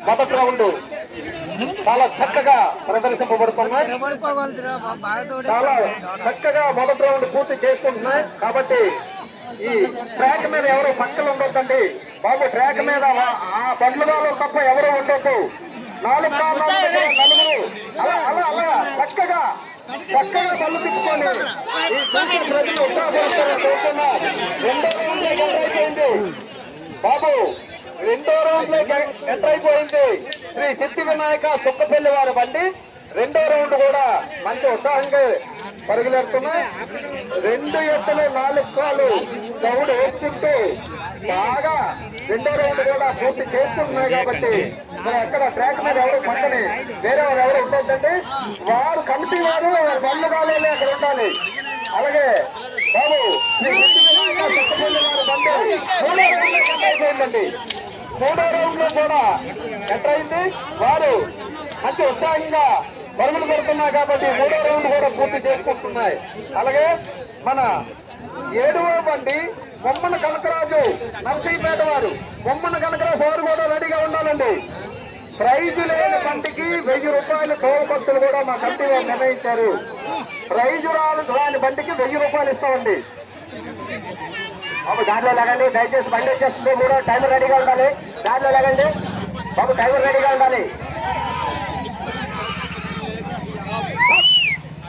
మొదటి రౌండ్ చాలా చక్కగా ప్రదర్శింపబడుతున్నాయి. చాలా చక్కగా మొదటి రౌండ్ పూర్తి చేసుకుంటున్నాయి. కాబట్టి ఈ ట్రాక్ మీద ఎవరు పక్కన ఉండొద్దండి బాబు. ట్రాక్ మీద ఆ బండ్లుగాలు తప్ప ఎవరు ఉండొద్దు. 4 నలుగురు అలా అలా అలా చక్కగా బళ్ళు తిప్పుకొని ఈ ప్రజలు ఉత్సాహపరుస్తారని కోరుతున్నా. రెండో రౌండ్ ఎంటర్ అయిపోయింది బాబు. రెండో రౌండ్ లో ఎంటర్ అయిపోయింది శ్రీ సిద్ధి వినాయక చుక్కపల్లి వారి బండి. రెండో రౌండ్ కూడా మంచి ఉత్సాహంగా పరుగులేస్తున్నాయి. 2 ఎత్తులు 4 కాళ్ళు దౌడు వేసుకుంటూ బాగా రెండో రౌండ్ కూడా పూర్తి చేస్తున్నాయి. కాబట్టి మరి అక్కడ ట్రాక్ మీద ఎవరు పక్కనే వేరే వారు ఎవరు ఉండొద్దండి. వారు కమిటీ వారు బండ్లు కాలేదు అక్కడ ఉండాలి. అలాగే బాబు శ్రీ సిద్ధి వినాయక చుక్కపల్లి వారి బండి 3వ రౌండ్ లో ఎంటర్ అయిపోయిందండి. 3వ రౌండ్ లో కూడా ఎంటర్ అయింది. వారు మంచి ఉత్సాహంగా పరుగులు పెడుతున్నాయి. కాబట్టి 3వ రౌండ్ కూడా పూర్తి చేసుకుంటున్నాయి. అలాగే మన 7వ బండి బొమ్మన కనకరాజు నర్సీపేట వారు. బొమ్మన కనకరాజు వారు కూడా రెడీగా ఉండాలండి. ప్రైజు లేని బండికి 1000 రూపాయలు టోల్ ఖర్చులు కూడా మా కమిటీ వారు నిర్ణయించారు. ప్రైజు రాని బండికి 1000 రూపాయలు ఇస్తామండి. బాబు దారిలో లాగండి, దయచేసి బండి వచ్చేస్తుంది. 3వ టైమర్ రెడీగా ఉండాలి. దారిలో లాగండి బాబు, టైమర్ రెడీగా ఉండాలి.